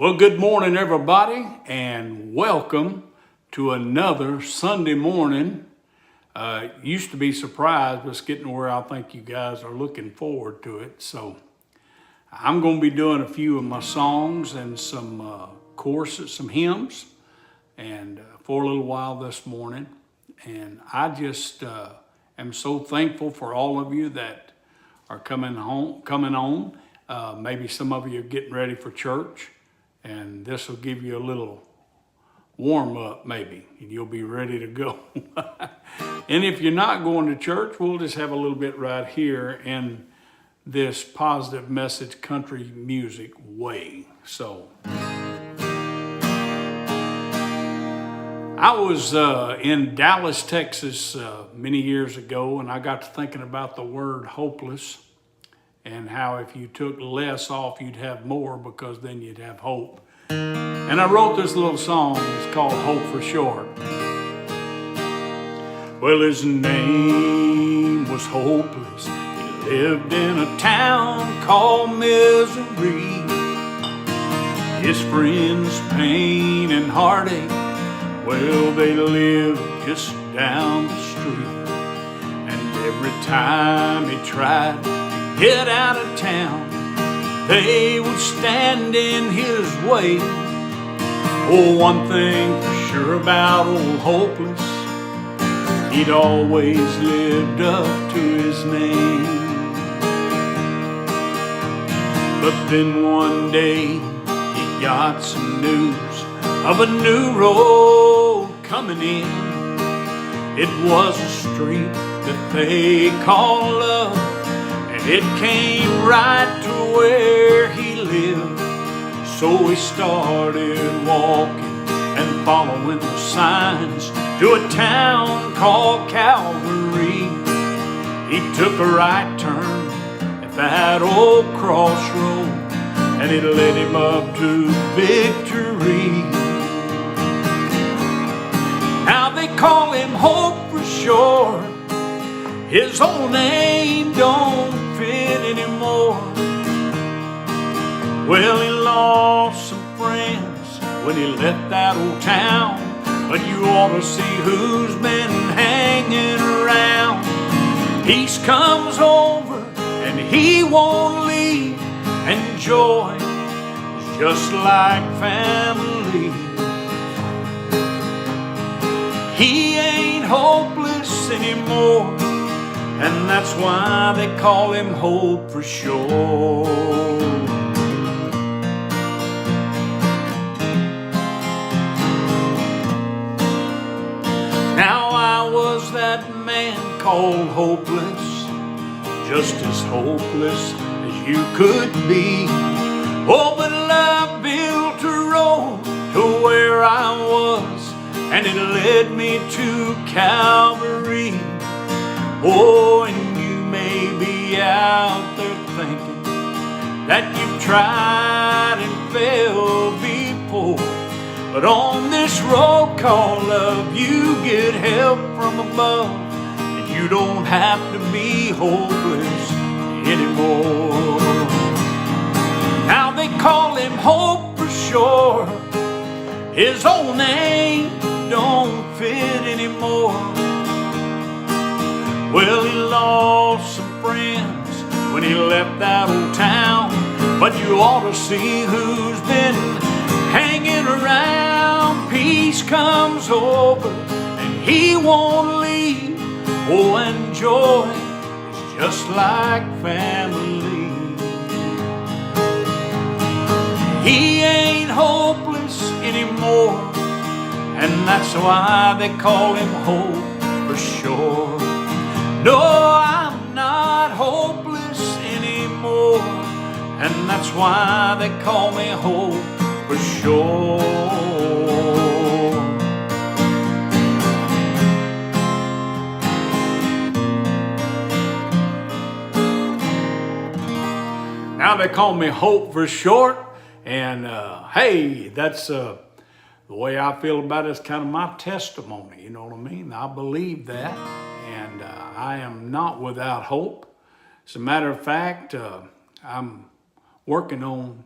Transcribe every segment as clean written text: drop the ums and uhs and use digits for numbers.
Well, good morning, everybody, and welcome to another Sunday morning. Used to be surprised, but it's getting to where I think you guys are looking forward to it. So I'm going to be doing a few of my songs and some courses, some hymns, and for a little while this morning. And I just am so thankful for all of you that are coming on. Maybe some of you are getting ready for church. And this will give you a little warm up maybe, and you'll be ready to go. And if you're not going to church, we'll just have a little bit right here in this positive message country music way. So I was in Dallas, Texas many years ago, and I got to thinking about the word hopeless. And how if you took less off, you'd have more, because then you'd have hope. And I wrote this little song. It's called Hope for Short. Well, his name was Hopeless. He lived in a town called Misery. His friends, pain and heartache, well, they lived just down the street. And every time he tried get out of town, they would stand in his way. Oh, one thing for sure about old Hopeless, he'd always lived up to his name. But then one day he got some news of a new road coming in. It was a street that they call love, it came right to where he lived. So he started walking and following the signs to a town called Calvary. He took a right turn at that old crossroad, and it led him up to victory. Now they call him Hope for Short. His whole name don't fit anymore. Well, he lost some friends when he left that old town, but you ought to see who's been hanging around. Peace comes over and he won't leave, and joy is just like family. He ain't hopeless anymore, and that's why they call him Hope for Short. Now I was that man called hopeless, just as hopeless as you could be. Oh, but love built a road to where I was, and it led me to Calvary. Oh, and you may be out there thinking that you've tried and failed before, but on this road called love, you get help from above, and you don't have to be hopeless anymore. Now they call him Hope for Short. His old name don't fit anymore. Well, he lost some friends when he left that old town, but you ought to see who's been hanging around. Peace comes over and he won't leave. Oh, and joy is just like family. He ain't hopeless anymore, and that's why they call him Hope for Short. No, I'm not hopeless anymore, and that's why they call me Hope for Short. Now they call me Hope for Short, and hey, that's the way I feel about it. It's kind of my testimony, you know what I mean? I believe that, and I am not without hope. As a matter of fact, I'm working on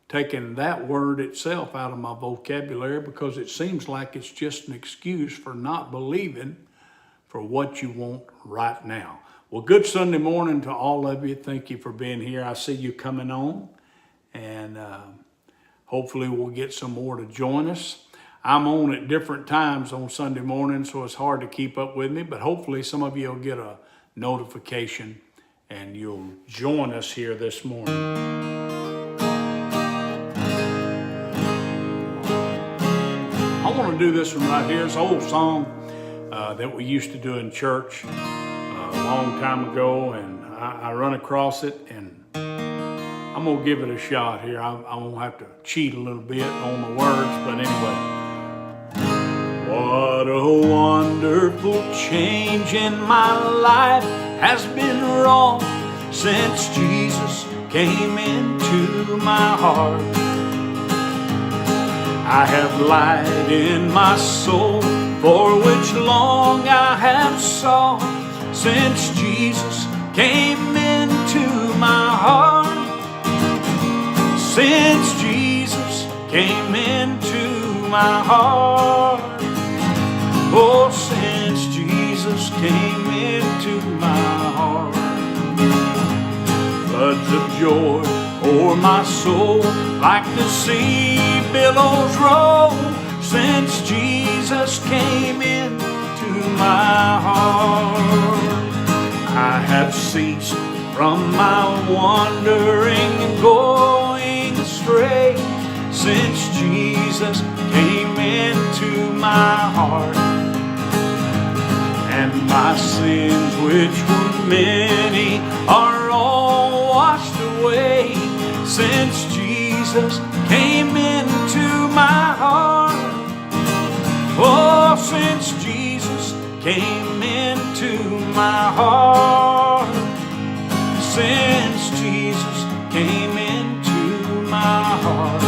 taken that word itself out of my vocabulary because it seems like it's just an excuse for not believing for what you want right now. Well, good Sunday morning to all of you. Thank you for being here. I see you coming on, and hopefully we'll get some more to join us. I'm on at different times on Sunday morning, so it's hard to keep up with me, but hopefully some of you will get a notification and you'll join us here this morning. I want to do this one right here. It's an old song that we used to do in church a long time ago, and I run across it, and I'm going to give it a shot here. I'm going to have to cheat a little bit on the words, but anyway. What a wonderful change in my life has been wrought since Jesus came into my heart. I have light in my soul for which long I have sought since Jesus came into my heart. Since Jesus came into my heart. Oh, since Jesus came into my heart. Floods of joy o'er my soul like the sea billows roll. Since Jesus came into my heart. I have ceased from my wandering and going astray. Since Jesus came into my heart. And my sins, which were many, are all washed away. Since Jesus came into my heart. Oh, since Jesus came into my heart. Since Jesus came into my heart.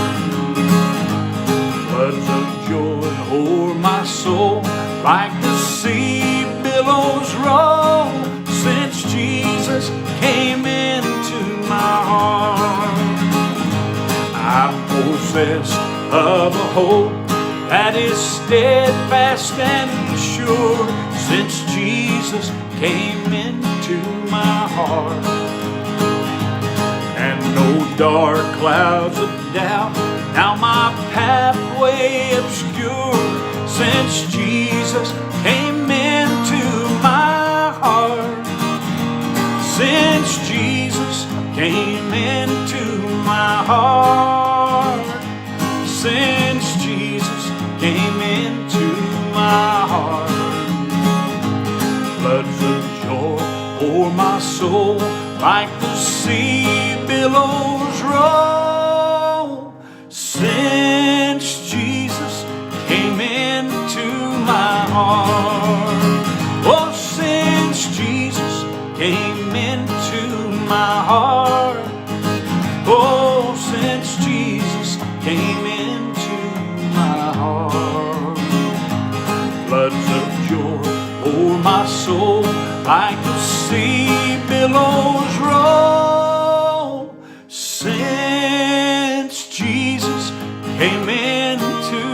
Floods of joy o'er my soul like the sea billows roll. Since Jesus came into my heart. I'm possessed of a hope that is steadfast and sure. Since Jesus came into my heart. And no dark clouds of doubt now my pathway obscure. Since Jesus came into my heart. Since Jesus came into my heart. Since Jesus came into my heart. Floods of joy o'er my soul like the sea billows roll. Since Jesus came into my heart. Oh, since Jesus came into my heart. Oh, since Jesus came into my heart. Floods of joy o'er my soul like the sea billows roll. Since Jesus came into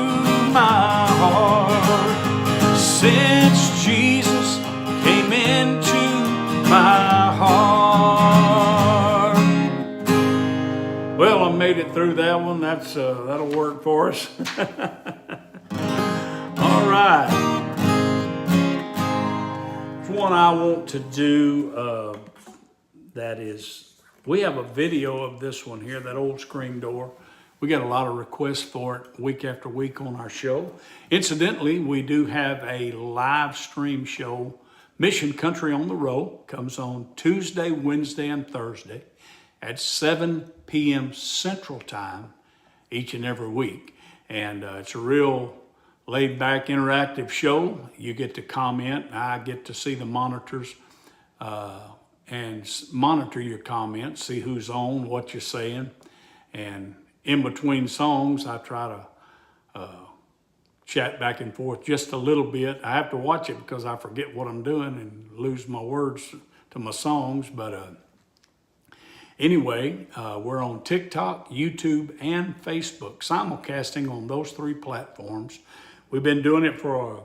my heart. Since Jesus came into my heart. Well, I made it through that one. That'll work for us. All right. One I want to do that is, we have a video of this one here, that old screen door. We get a lot of requests for it week after week on our show. Incidentally, we do have a live stream show. Mission Country on the Road comes on Tuesday, Wednesday, and Thursday at 7 p.m. Central Time each and every week. And it's a real laid-back, interactive show. You get to comment. I get to see the monitors and monitor your comments, see who's on, what you're saying. And in between songs, I try to chat back and forth just a little bit. I have to watch it because I forget what I'm doing and lose my words to my songs. But Anyway, we're on TikTok, YouTube, and Facebook, simulcasting on those 3 platforms. We've been doing it for a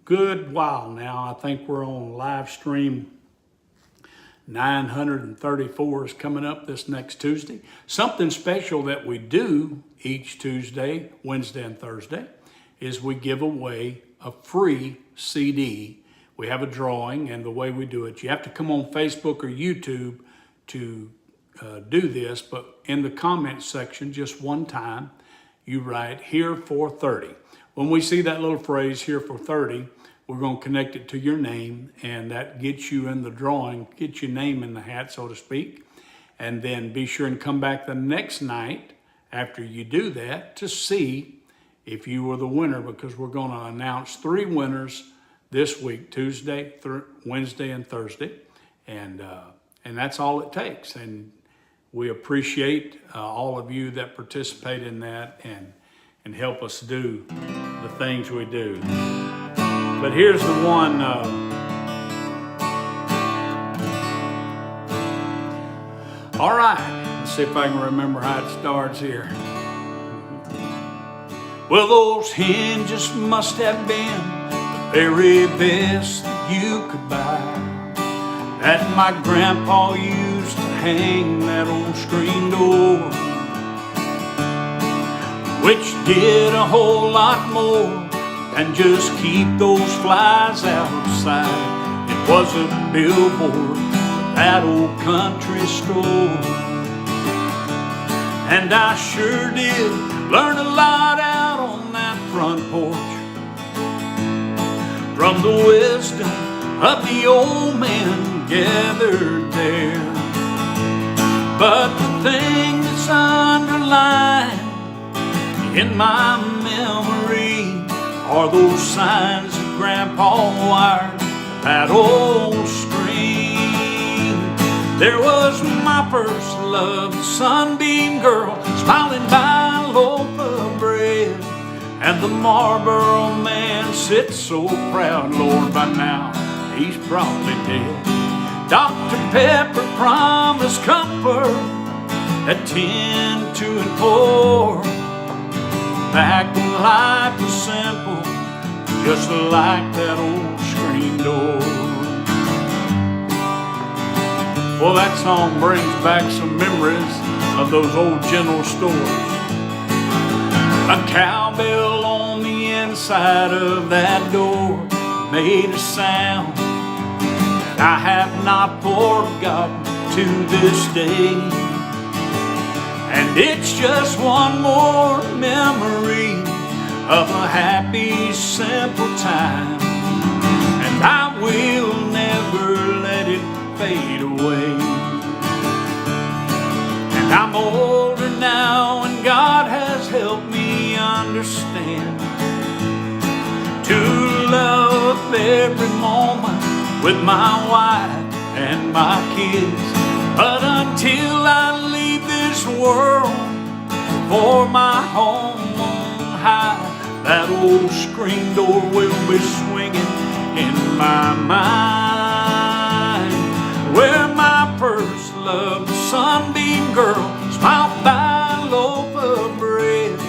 good while now. I think we're on live stream 934 is coming up this next Tuesday. Something special that we do each Tuesday, Wednesday, and Thursday is we give away a free CD. We have a drawing, and the way we do it, you have to come on Facebook or YouTube to do this, but in the comments section, just one time, you write here for 30. When we see that little phrase here for 30, we're going to connect it to your name, and that gets you in the drawing, gets your name in the hat, so to speak. And then be sure and come back the next night after you do that to see if you were the winner, because we're going to announce 3 winners this week, Tuesday, Wednesday, and Thursday. And that's all it takes. And we appreciate all of you that participate in that and help us do the things we do. But here's the one. All right, let's see if I can remember how it starts here. Well, those hinges must have been the very best that you could buy, that my grandpa used to hang that old screen door, which did a whole lot more than just keep those flies outside. It was a billboard for that old country store, and I sure did learn a lot out on that front porch from the wisdom of the old men gathered there. But the thing that's underlined in my memory are those signs that Grandpa wired that old screen. There was my first love, the Sunbeam girl, smiling by a loaf of bread, and the Marlboro man sits so proud, Lord, by now he's probably dead. Dr. Pepper promised comfort at 10, 2, and 4, back when life was simple, just like that old screen door. Well, that song brings back some memories of those old general stores. A cowbell on the inside of that door made a sound I have not forgotten to this day. And it's just one more memory of a happy, simple time, and I will never let it fade away. And I'm older now, and God has helped me understand to love every moment with my wife and my kids. But until I leave this world for my home on high, that old screen door will be swinging in my mind, where my first love, the Sunbeam girl, smiled by a loaf of bread,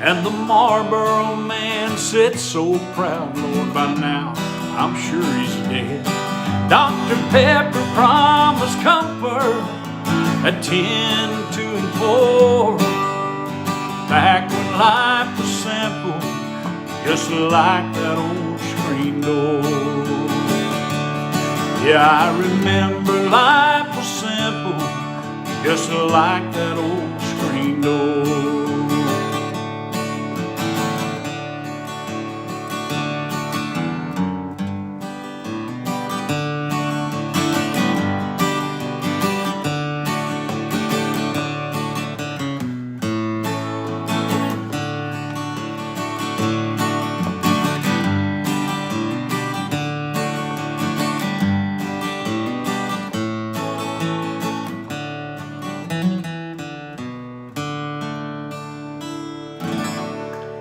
and the Marlboro man sits so proud, Lord, by now I'm sure he's dead. Dr. Pepper promised comfort at 10, 2, and 4, back when life was simple, just like that old screen door. Yeah, I remember life was simple, just like that old screen door.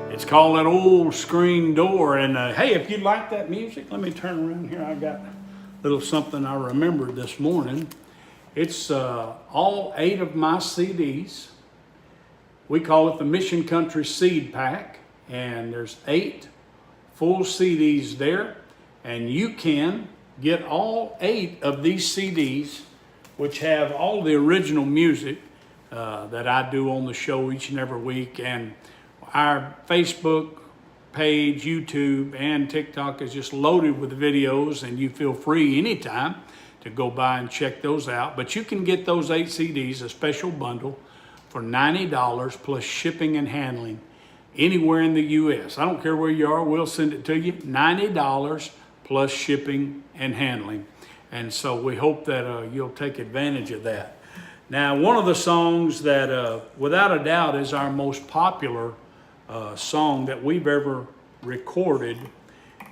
It's called That Old Screen Door. And hey, if you like that music, let me turn around here. I got a little something I remembered this morning. It's all 8 of my CDs. We call it the Mission Country Seed Pack, and there's 8 full CDs there, and you can get all 8 of these CDs, which have all the original music that I do on the show each and every week, and our Facebook page, YouTube, and TikTok is just loaded with videos, and you feel free anytime to go by and check those out. But you can get those 8 CDs, a special bundle, for $90 plus shipping and handling anywhere in the U.S. I don't care where you are, we'll send it to you. $90 plus shipping and handling. And so we hope that you'll take advantage of that. Now, one of the songs that without a doubt is our most popular song that we've ever recorded,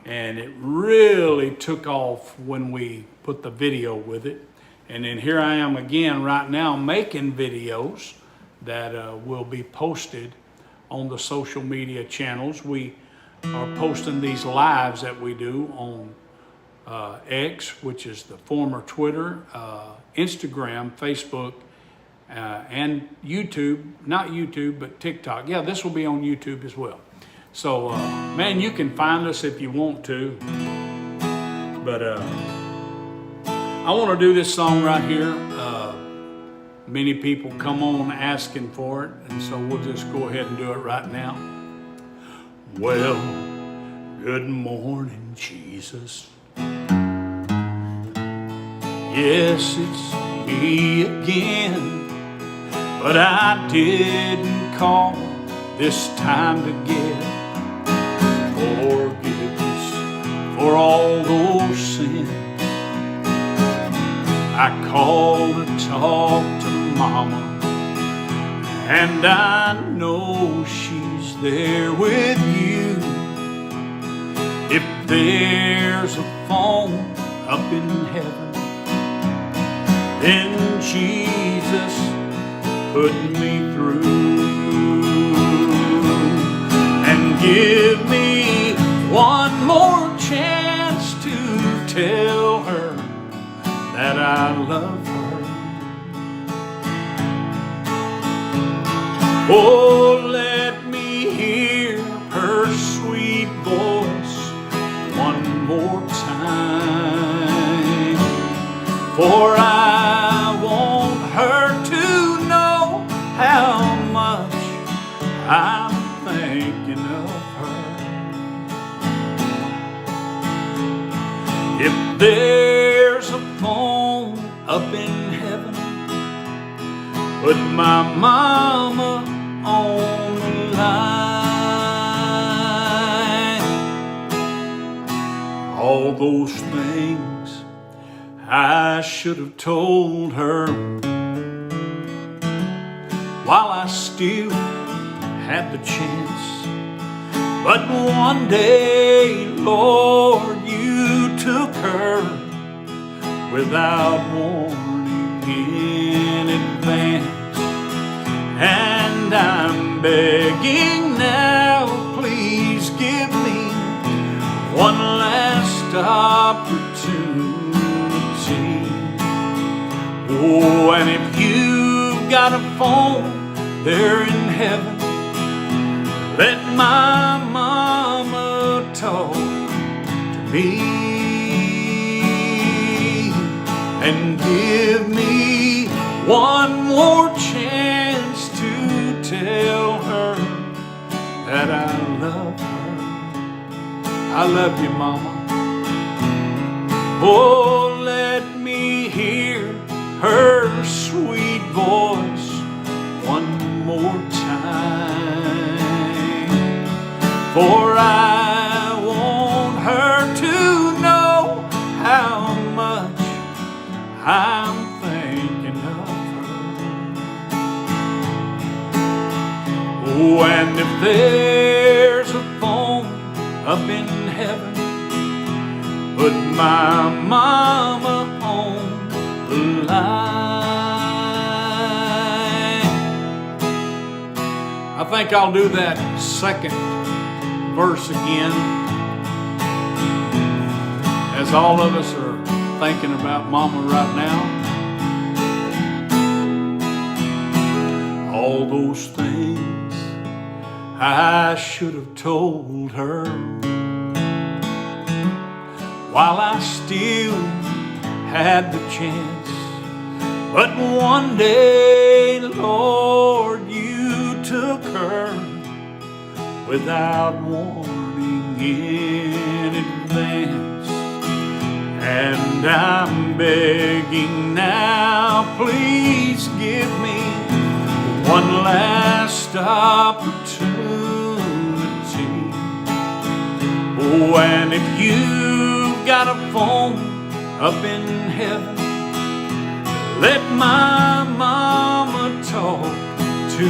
and it really took off when we put the video with it. And then here I am again right now making videos that will be posted on the social media channels. We are posting these lives that we do on X, which is the former Twitter, Instagram, Facebook, and YouTube. Not YouTube, but TikTok. Yeah, this will be on YouTube as well. So, man, you can find us if you want to. But I want to do this song right here. Many people come on asking for it, and so we'll just go ahead and do it right now. Well, good morning, Jesus. Yes, it's me again, but I didn't call this time to get forgiveness for all those sins. I called to talk to Mama, and I know she's there with you. If there's a phone up in heaven, then Jesus put me through and give me one more chance to tell her that I love her. Oh, let me hear her sweet voice one more time, for I want her to know how much I'm thinking of her. If there's a phone up in heaven, put my mama on the line. All those things I should have told her while I still had the chance. But one day, Lord, you took her without warning in advance. And I'm begging now, please give me one last opportunity. Oh, and if you've got a phone there in heaven, let my mama talk to me and give me one more chance to tell her that I love her. I love you, Mama. Oh, let me hear her sweet voice one more time, for I want her to know how much I'm thinking of her. Oh, and if there's a phone up in heaven, put my mama on the line. I think I'll do that second verse again, as all of us are thinking about Mama right now. all those things I should have told her while I still had the chance. But one day, Lord, you took her without warning in advance. And I'm begging now, please give me one last opportunity. Oh, and if you've got a phone up in heaven, let my mama talk to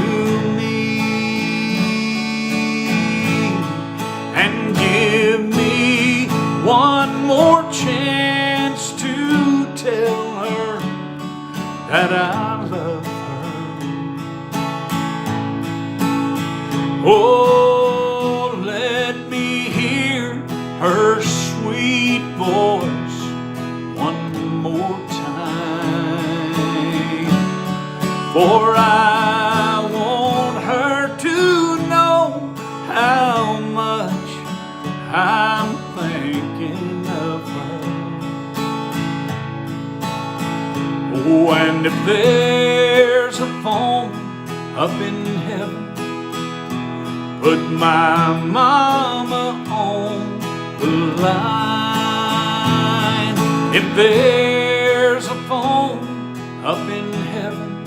me and give me one more chance to tell her that I love her. Oh, let me hear her sweet voice one more time, for I want her to know how much I'm thinking of her. Oh, and if there's a phone up in heaven, put my mama on the line. If there's a phone up in heaven,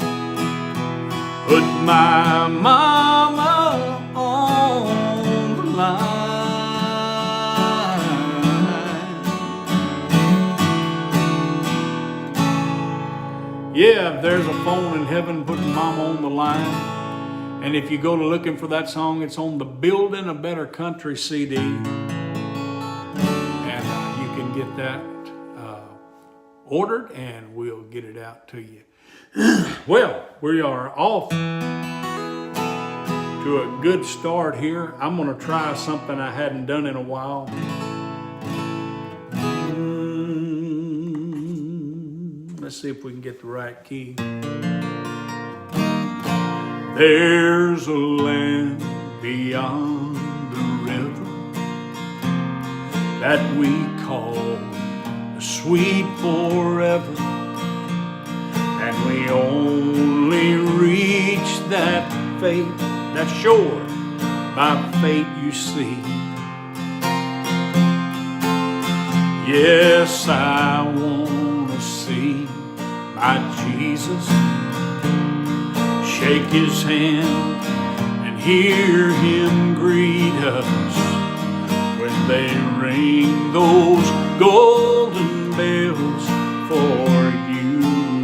put my mama on the line. Yeah, if there's a phone in heaven, put mama on the line. And if you go to looking for that song, it's on the Building a Better Country CD. And you can get that ordered and we'll get it out to you. Well, we are off to a good start here. I'm going to try something I hadn't done in a while. Let's see if we can get the right key. There's a land beyond the river that we call the sweet forever, and we only reach that shore by faith, you see. Yes, I want to see my Jesus, shake his hand and hear him greet us when they ring those golden bells for you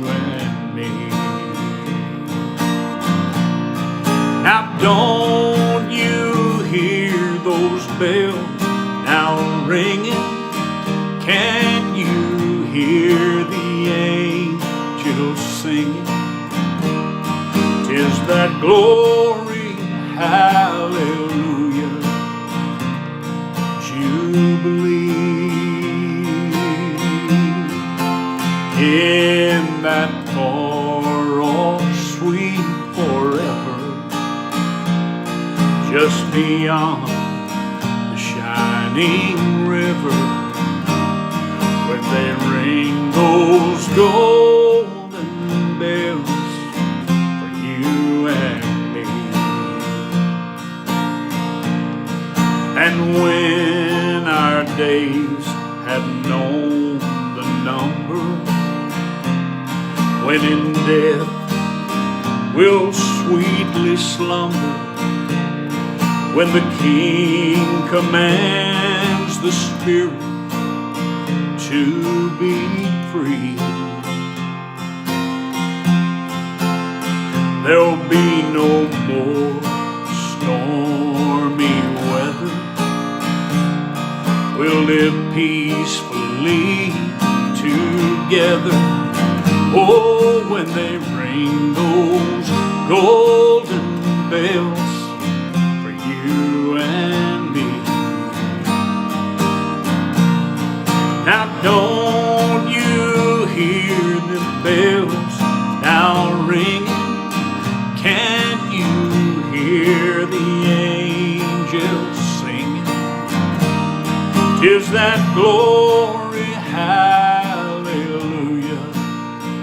and me. Now don't you hear those bells now ringing? Can you hear the angels singing? 'Tis that glory, hallelujah, jubilee in that far off sweet forever, just beyond the shining river, when they ring those golden bells for you and me. And when our days have known the number, when in death we'll sweetly slumber, when the King commands the Spirit to be free, there'll be no more stormy weather. We'll live peacefully together. Oh, when they ring those golden bells for you and me. Now don't you hear the bells now ringing? Can't you is that glory, hallelujah,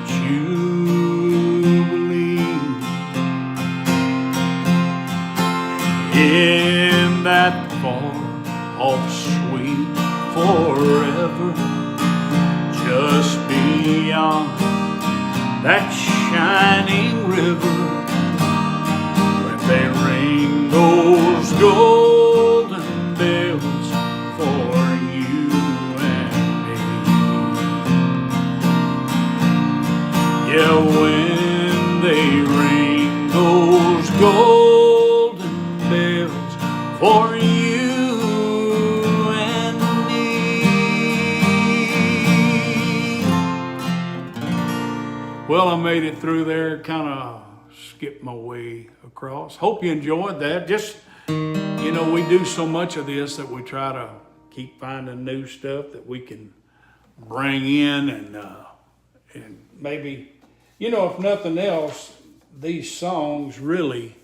jubilee. In that far off sweet forever, just beyond that shining river, when they ring those golden bells for you and me. Yeah, when they ring those golden bells for you and me. Well, I made it through there, kind of skipped my way across. Hope you enjoyed that. Just, you know, we do so much of this that we try to keep finding new stuff that we can bring in, and maybe, you know, if nothing else, these songs really,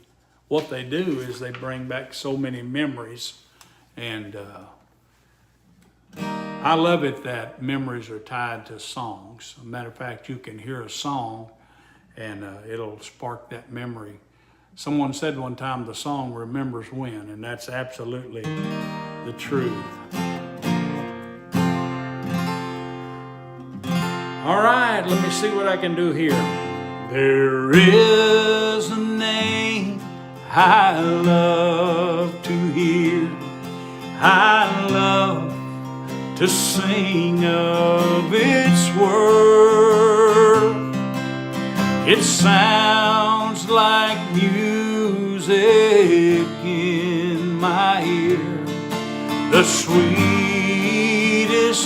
what they do is they bring back so many memories, and I love it that memories are tied to songs. As a matter of fact, you can hear a song and it'll spark that memory. Someone said one time the song remembers when, and that's absolutely the truth. All right, let me see what I can do here. There is a name I love to hear, I love to sing of its worth. It sounds like music in my ear, the sweetest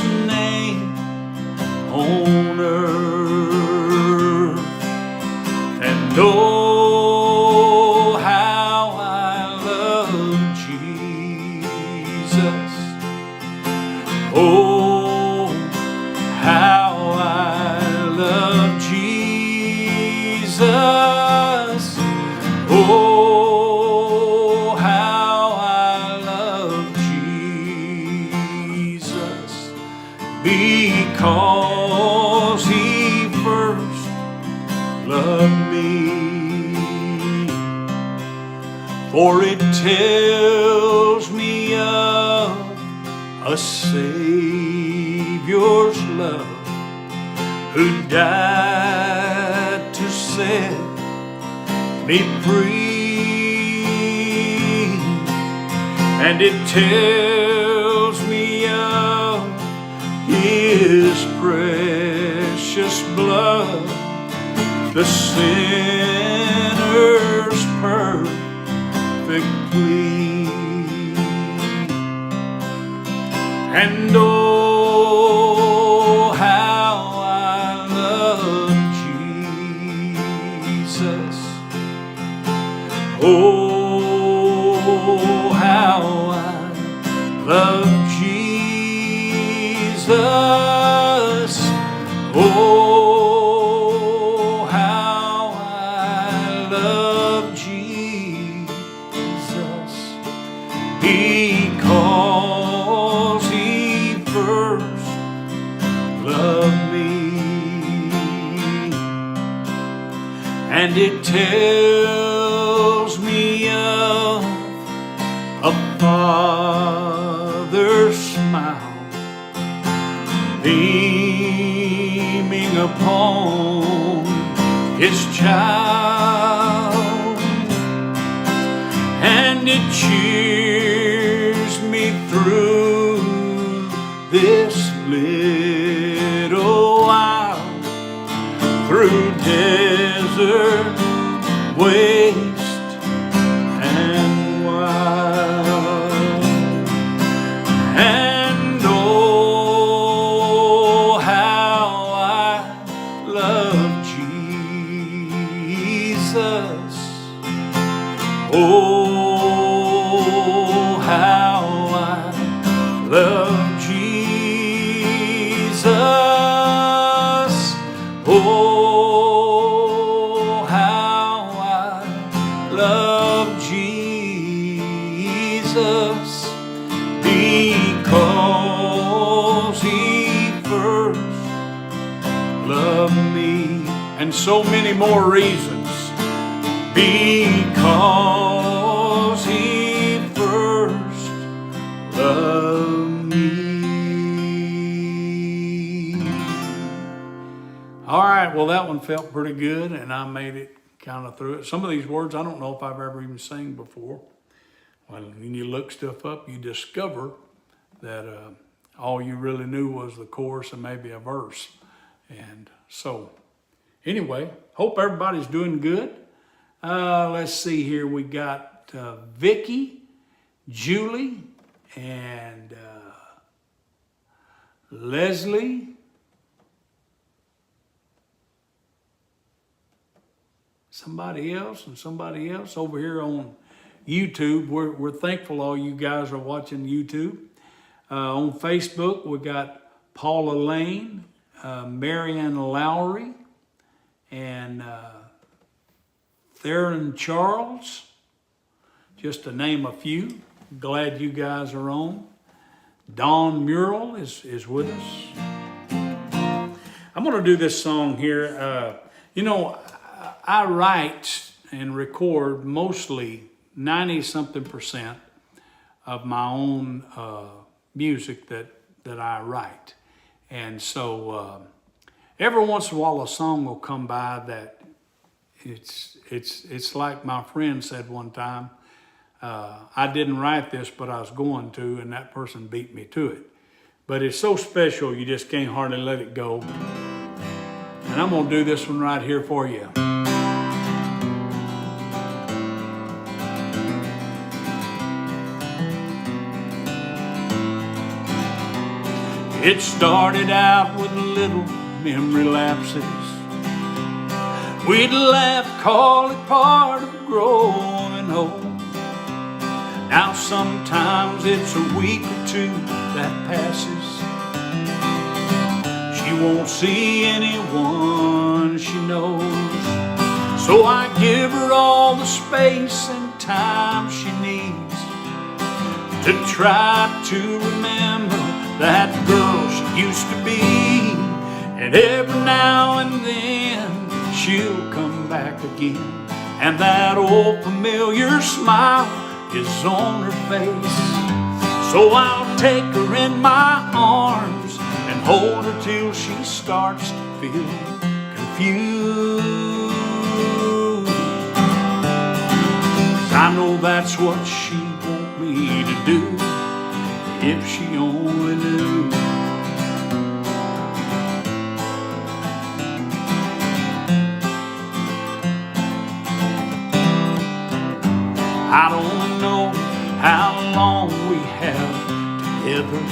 name on earth. And oh, how I love Jesus. Oh, how I love Jesus. Oh, how I love Jesus, because he first loved me. For it tells me of a Savior's love, who died to set me free. And it tells me of his precious blood, the sinner's perfect plea. And oh, how I love Jesus. Oh, how I love Jesus. Oh, how I love Jesus, because he first loved me. And it tells me of a Father's smile beaming upon his child, and it cheers me through this little while, through desert, waste, and wild. And oh, how I love Jesus. Oh, how I love Jesus. Oh, how I love Jesus, because love me, and so many more reasons. Because he first loved me. All right, well, that one felt pretty good, and I made it kind of through it. Some of these words I don't know if I've ever even sang before. Well, when you look stuff up, you discover that all you really knew was the chorus and maybe a verse. And so, anyway, hope everybody's doing good. Let's see here. We got Vicky, Julie, and Leslie. Somebody else and somebody else over here on YouTube. We're thankful all you guys are watching YouTube. On Facebook, we got Paula Lane, Marianne Lowry, and Theron Charles, just to name a few. Glad you guys are on. Dawn Murrell is with us. I'm going to do this song here. You know, I write and record mostly 90-something% of my own music that I write. And so every once in a while a song will come by that it's like my friend said one time, I didn't write this, but I was going to, and that person beat me to it. But it's so special, you just can't hardly let it go. And I'm gonna do this one right here for you. It started out with little memory lapses. We'd laugh, call it part of growing old. Now sometimes it's a week or two that passes. She won't see anyone she knows. So I give her all the space and time she needs to try to remember that girl she used to be. And every now and then she'll come back again, and that old familiar smile is on her face. So I'll take her in my arms and hold her till she starts to feel confused. 'Cause I know that's what she want me to do, if she only knew. I don't know how long we have together.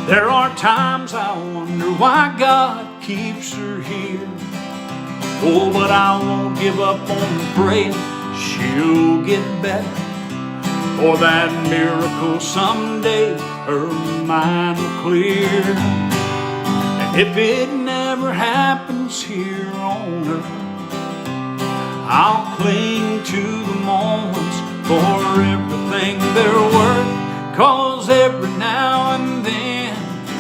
There are times I wonder why God keeps her here. Oh, but I won't give up on praying she'll get better, for that miracle someday her mind will clear. And if it never happens here on earth, I'll cling to the moments for everything they're worth. 'Cause every now and then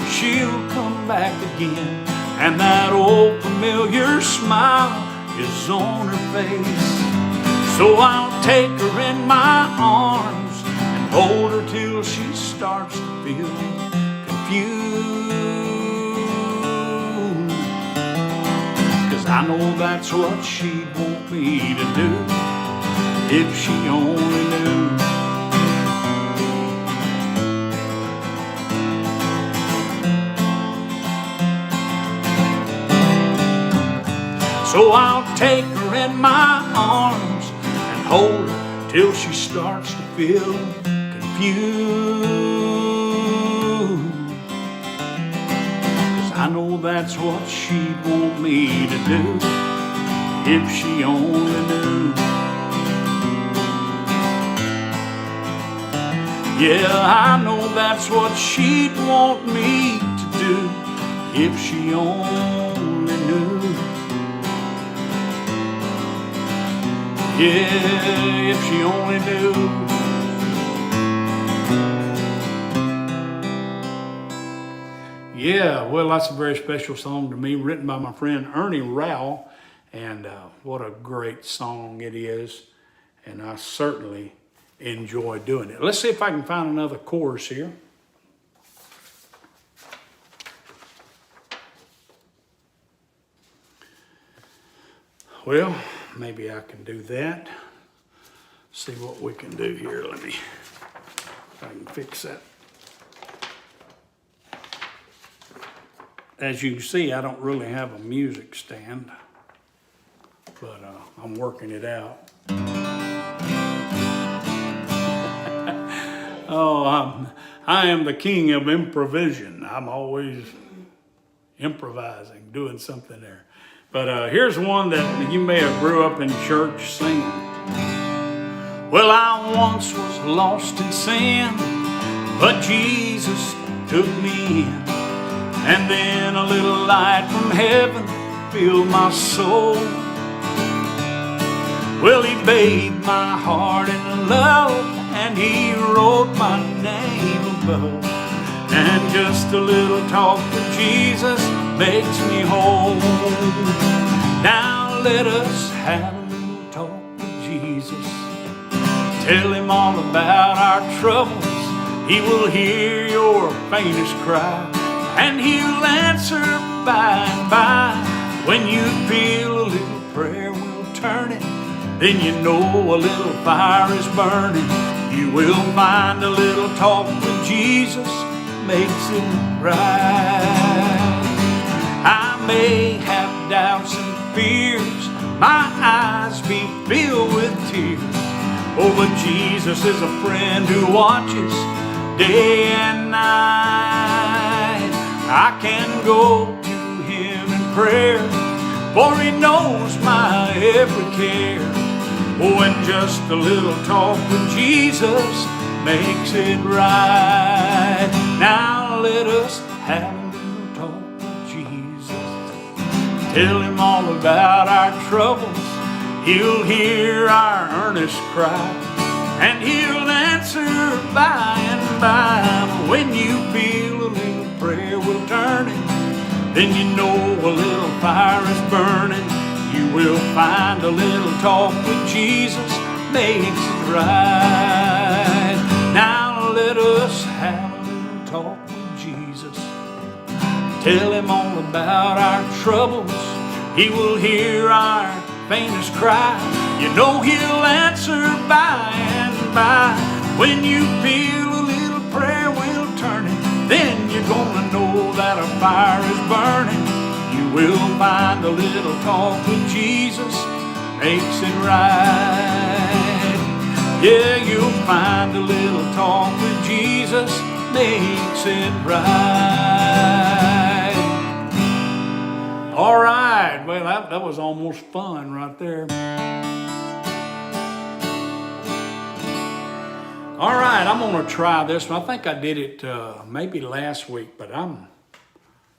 she'll come back again, and that old familiar smile is on her face. So I'll take her in my arms and hold her till she starts to feel confused. 'Cause I know that's what she'd want me to do, if she only knew. So I'll take her in my arms and hold her till she starts to feel confused. 'Cause I know that's what she'd want me to do, if she only knew. Yeah, I know that's what she'd want me to do, if she only knew. Yeah, if she only knew. Yeah, well, that's a very special song to me, written by my friend Ernie Rowell, and what a great song it is, and I certainly enjoy doing it. Let's see if I can find another chorus here. Well, maybe I can do that. See what we can do here. Let me, if I can fix that. As you can see, I don't really have a music stand, but I'm working it out. Oh, I am the king of improvisation. I'm always improvising, doing something there. But here's one that you may have grew up in church singing. Well, I once was lost in sin, but Jesus took me in. And then a little light from heaven filled my soul. Well, he bathed my heart in love, and he wrote my name above. And just a little talk with Jesus makes me whole. Now let us have a little talk with Jesus. Tell him all about our troubles. He will hear your faintest cry, and he'll answer by and by. When you feel a little prayer will turn it, then you know a little fire is burning. You will find a little talk with Jesus makes it right. I may have doubts and fears, my eyes be filled with tears. Oh, but Jesus is a friend who watches day and night. I can go to him in prayer, for he knows my every care. Oh, and just a little talk with Jesus makes it right. Now let us have a little talk with Jesus. Tell him all about our troubles. He'll hear our earnest cry, and he'll answer by and by. When you feel a little prayer will turn it, then you know a little fire is burning. You will find a little talk with Jesus makes it right. Now let us have a little talk with Jesus. Tell him all about our troubles. He will hear our faintest cry. You know he'll answer by and by. When you feel a little prayer will turn it, then you're gonna know that a fire is burning. You will find a little talk with Jesus makes it right. Yeah, you'll find a little talk with Jesus makes it right. All right, well, that was almost fun right there. All right, I'm gonna try this one. I think I did it maybe last week, but I'm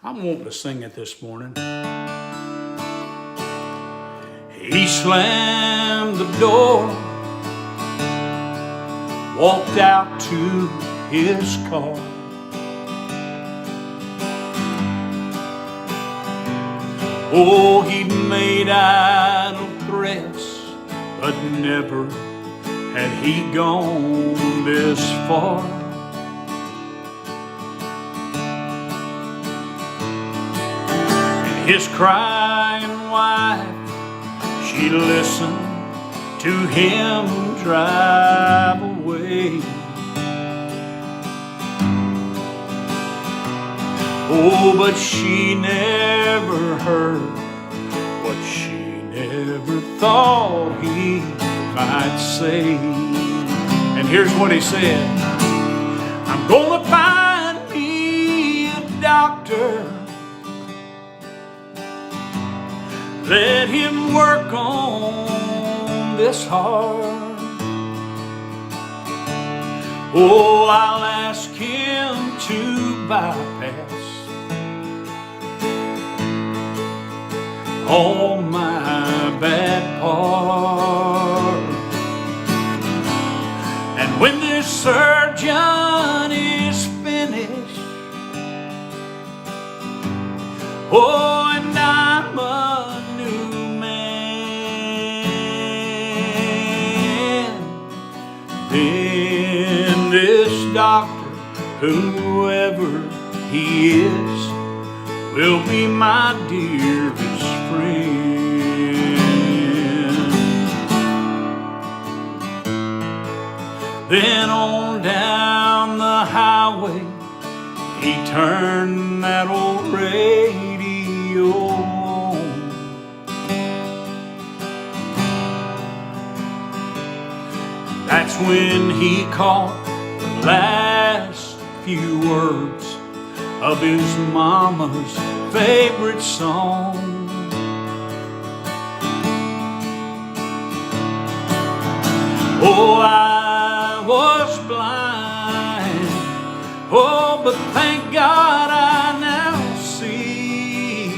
wanting to sing it this morning. He slammed the door, walked out to his car. Oh, he'd made idle threats, but never had he gone this far. And his crying wife, she listened to him drive away. Oh, but she never heard what she never thought he might say. And here's what he said: I'm gonna find me a doctor, let him work on this heart. Oh, I'll ask him to bypass all my bad parts. And when this surgeon is finished, Oh, and I'm a new man. Then this doctor, whoever he is, will be my dearest friend. Then on down the highway, he turned that old radio on. That's when he caught the last few words of his mama's favorite song. Oh, I was blind, oh, but thank God I now see.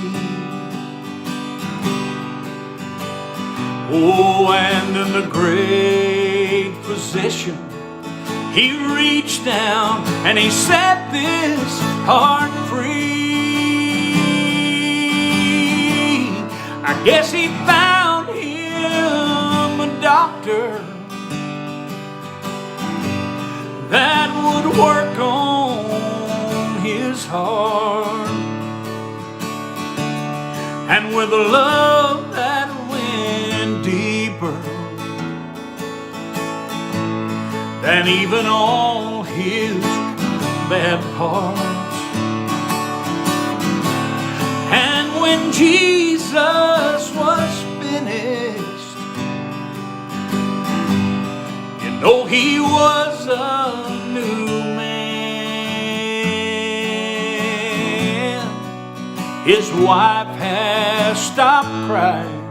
Oh, and in the great physician, he reached down and he set this heart free. I guess he found him a doctor that would work on his heart, and with a love that went deeper than even all his bad parts. And when Jesus was finished, you know he was a new man. His wife has stopped crying.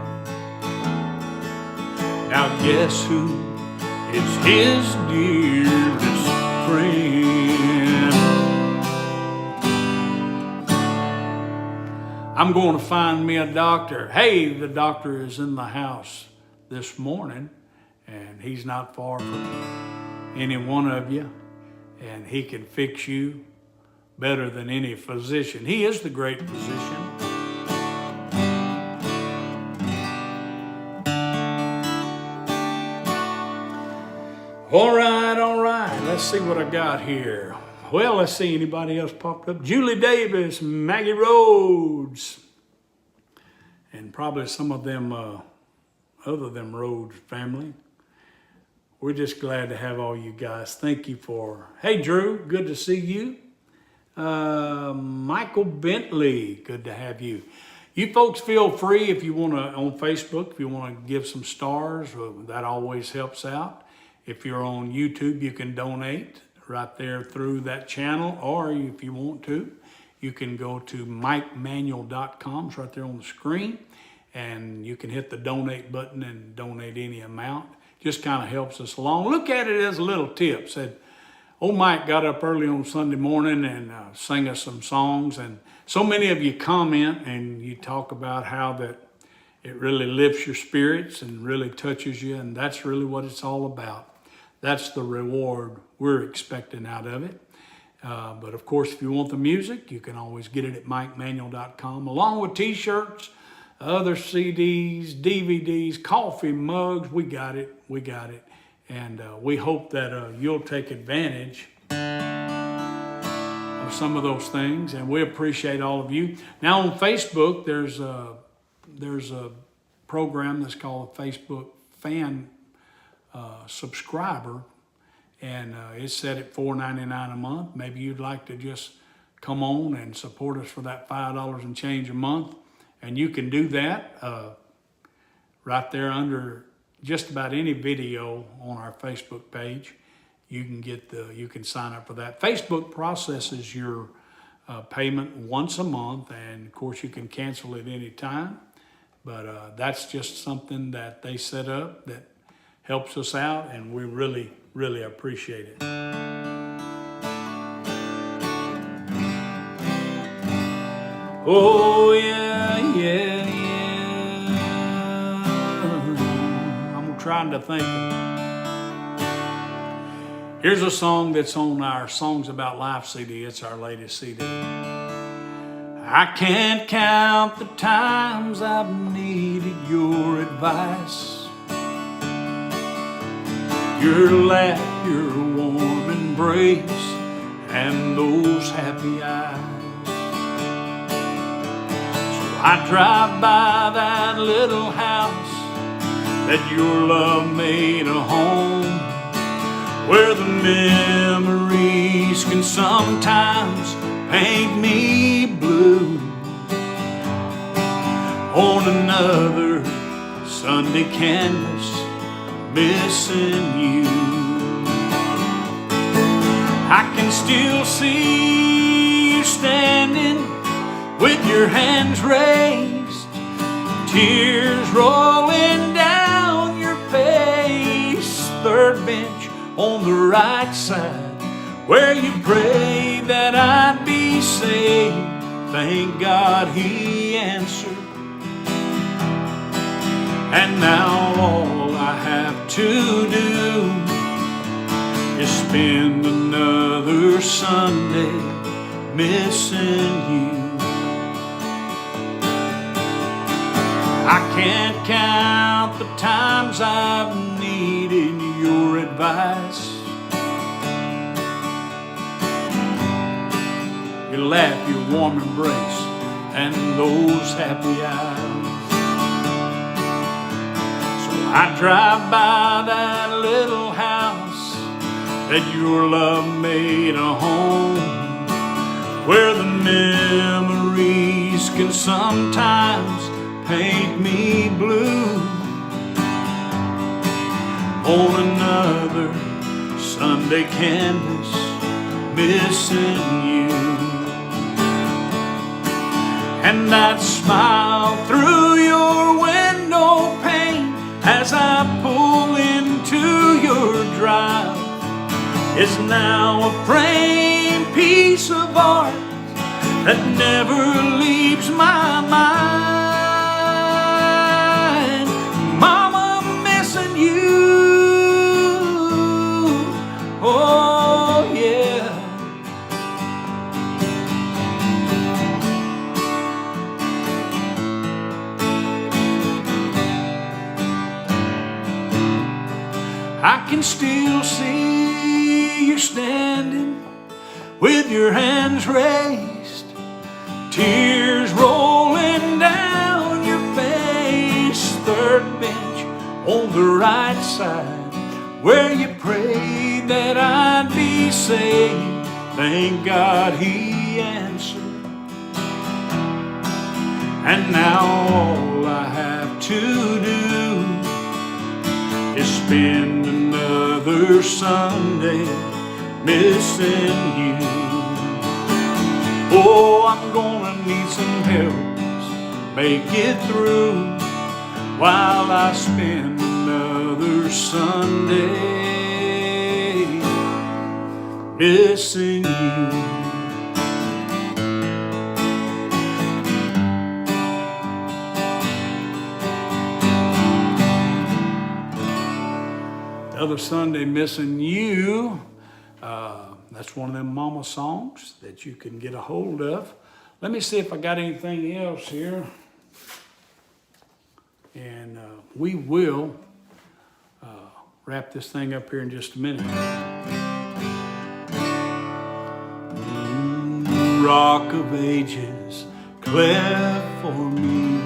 Now guess who is his dearest friend? I'm going to find me a doctor. Hey, the doctor is in the house this morning, and he's not far from any one of you, and he can fix you better than any physician. He is the great physician. All right. Let's see what I got here. Well, let's see, anybody else popped up? Julie Davis, Maggie Rhodes, and probably some of them other than Rhodes family. We're just glad to have all you guys. Thank you for, hey Drew, good to see you. Michael Bentley, good to have you. You folks feel free if you want to, on Facebook, if you want to give some stars, that always helps out. If you're on YouTube, you can donate right there through that channel, or if you want to, you can go to MikeManuel.com. It's right there on the screen, and you can hit the donate button and donate any amount. Just kind of helps us along. Look at it as a little tip. Said, old Mike got up early on Sunday morning and sang us some songs, and so many of you comment and you talk about how that it really lifts your spirits and really touches you, and that's really what it's all about. That's the reward we're expecting out of it. But of course, if you want the music, you can always get it at MikeManuel.com, along with t-shirts, other CDs, DVDs, coffee mugs. We got it. And we hope that you'll take advantage of some of those things, and we appreciate all of you. Now on Facebook, there's a program that's called a Facebook Fan Subscriber, and it's set at $4.99 a month. Maybe you'd like to just come on and support us for that $5 and change a month, and you can do that right there under just about any video on our Facebook page. You can sign up for that. Facebook processes your payment once a month, and of course you can cancel it any time. But that's just something that they set up that helps us out, and we really, really appreciate it. Oh yeah. I'm trying to think. Here's a song that's on our Songs About Life CD. It's our latest CD. I can't count the times I've needed your advice. Your laugh, your warm embrace, and those happy eyes. So I drive by that little house that your love made a home, where the memories can sometimes paint me blue. On another Sunday canvas, missing you. I can still see you standing with your hands raised, tears rolling down your face. Third bench on the right side, where you prayed that I'd be saved. Thank God He answered. And now all I have to do is spend another Sunday missing you. I can't count the times I've needed your advice. Your laugh, your warm embrace, and those happy eyes. So I drive by that little house that your love made a home, where the memories can sometimes paint me blue. On another Sunday canvas, missing you. And that smile through your window pane as I pull into your drive is now a framed piece of art that never leaves my mind. Mama, I'm missing you. Oh yeah. I can still see you standing with your hands raised, tears rolling down your face. Third bench on the right side, where you prayed that I'd be saved. Thank God He answered. And now all I have to do is spend another Sunday missing you. Oh, I'm gonna need some help to make it through while I spend another Sunday missing you. Another Sunday missing you. That's one of them mama songs that you can get a hold of. Let me see if I got anything else here. And we will wrap this thing up here in just a minute. Rock of ages, cleft for me.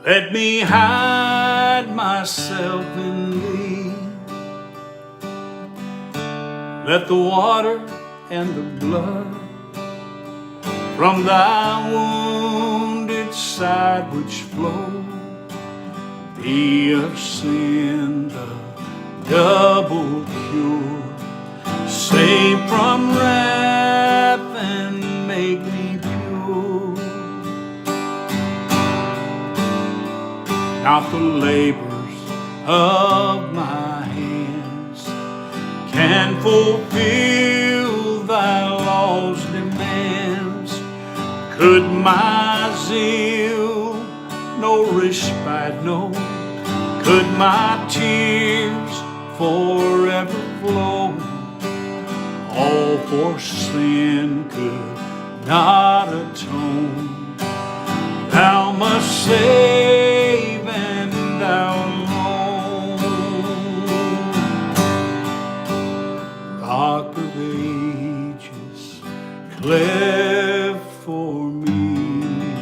Let me hide myself in thee. Let the water and the blood from thy wounded side which flow be of sin the double cure. Save from wrath and make me pure. Not the labors of my hands can fulfill thy law's demands. Could my zeal no respite know? Could my tears forever flow? All for sin could not atone. Thou must save and thou alone. Rock of ages, cleft for me.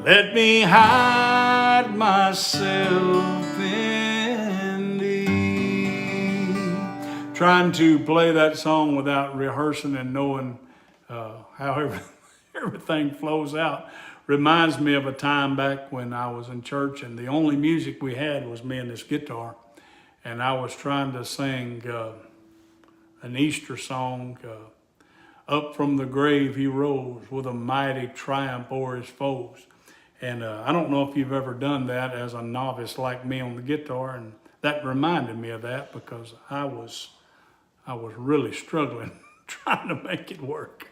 Let me hide myself in thee. Trying to play that song without rehearsing and knowing how everything flows out reminds me of a time back when I was in church and the only music we had was me and this guitar. And I was trying to sing an Easter song, Up from the grave he rose with a mighty triumph o'er his foes. And I don't know if you've ever done that as a novice like me on the guitar, and that reminded me of that because I was really struggling trying to make it work.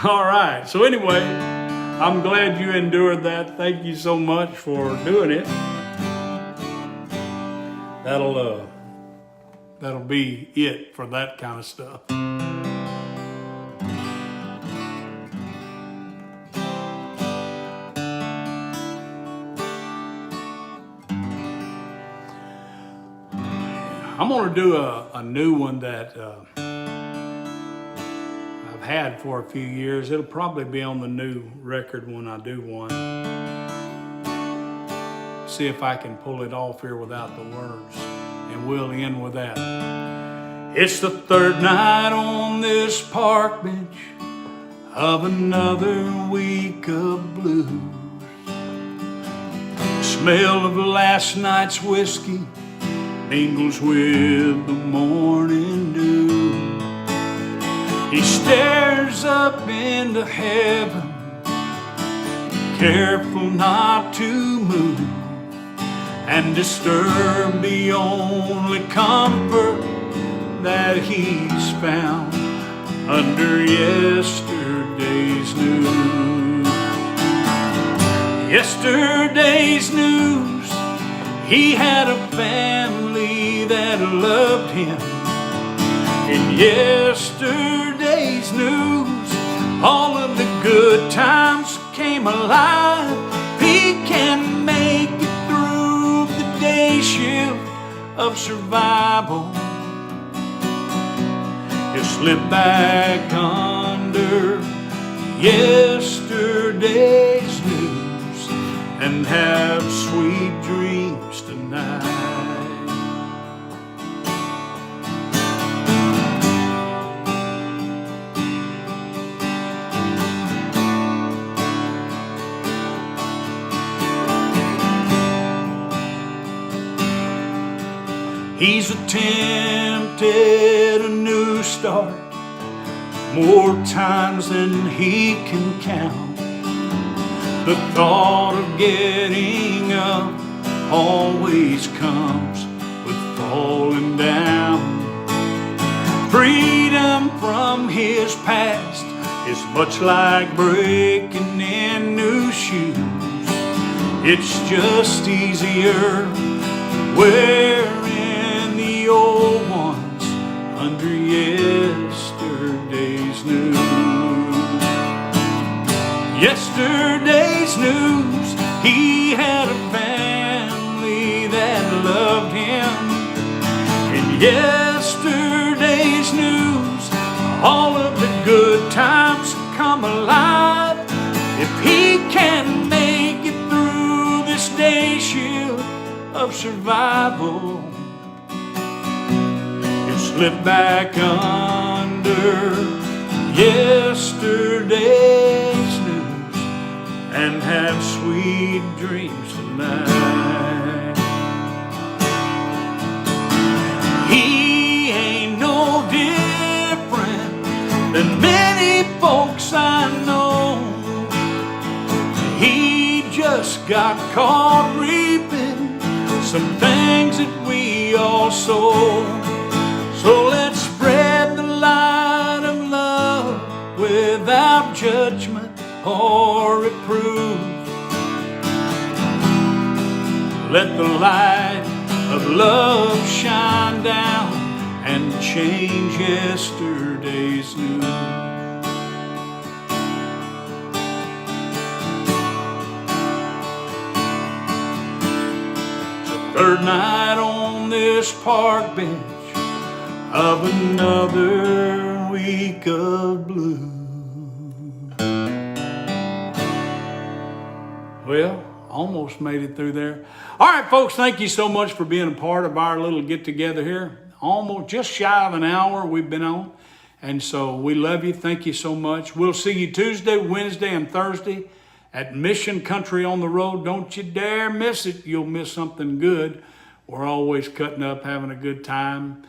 All right, so anyway, I'm glad you endured that. Thank you so much for doing it. That'll be it for that kind of stuff. I'm going to do a new one that I've had for a few years. It'll probably be on the new record when I do one. See if I can pull it off here without the words. And we'll end with that. It's the third night on this park bench of another week of blues. The smell of last night's whiskey mingles with the morning dew. He stares up into heaven, careful not to move and disturb the only comfort that he's found under yesterday's news. Yesterday's news. He had a family that loved him. In yesterday's news, all of the good times came alive. He can make it through the day shift of survival. He'll slip back under yesterday's news and have sweet dreams tonight. He's attempted a new start more times than he can count. The thought of getting up always comes with falling down. Freedom from his past is much like breaking in new shoes. It's just easier wearing the old ones under yesterday's news. Yesterday's news, he had a family that loved him. In yesterday's news, all of the good times come alive. If he can make it through this day shift of survival, he'll slip back under yesterday's news and have sweet dreams tonight. He ain't no different than many folks I know. He just got caught reaping some things that we all sow. So let's spread the light of love without judgment or reproof. Let the light of love shine down and change yesterday's news. Third night on this park bench of another week of blue. Well, almost made it through there. All right, folks, thank you so much for being a part of our little get-together here. Almost just shy of an hour we've been on. And so we love you. Thank you so much. We'll see you Tuesday, Wednesday, and Thursday at Mission Country on the Road. Don't you dare miss it. You'll miss something good. We're always cutting up, having a good time,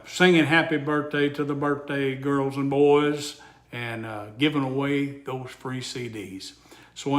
singing happy birthday to the birthday girls and boys, and giving away those free CDs.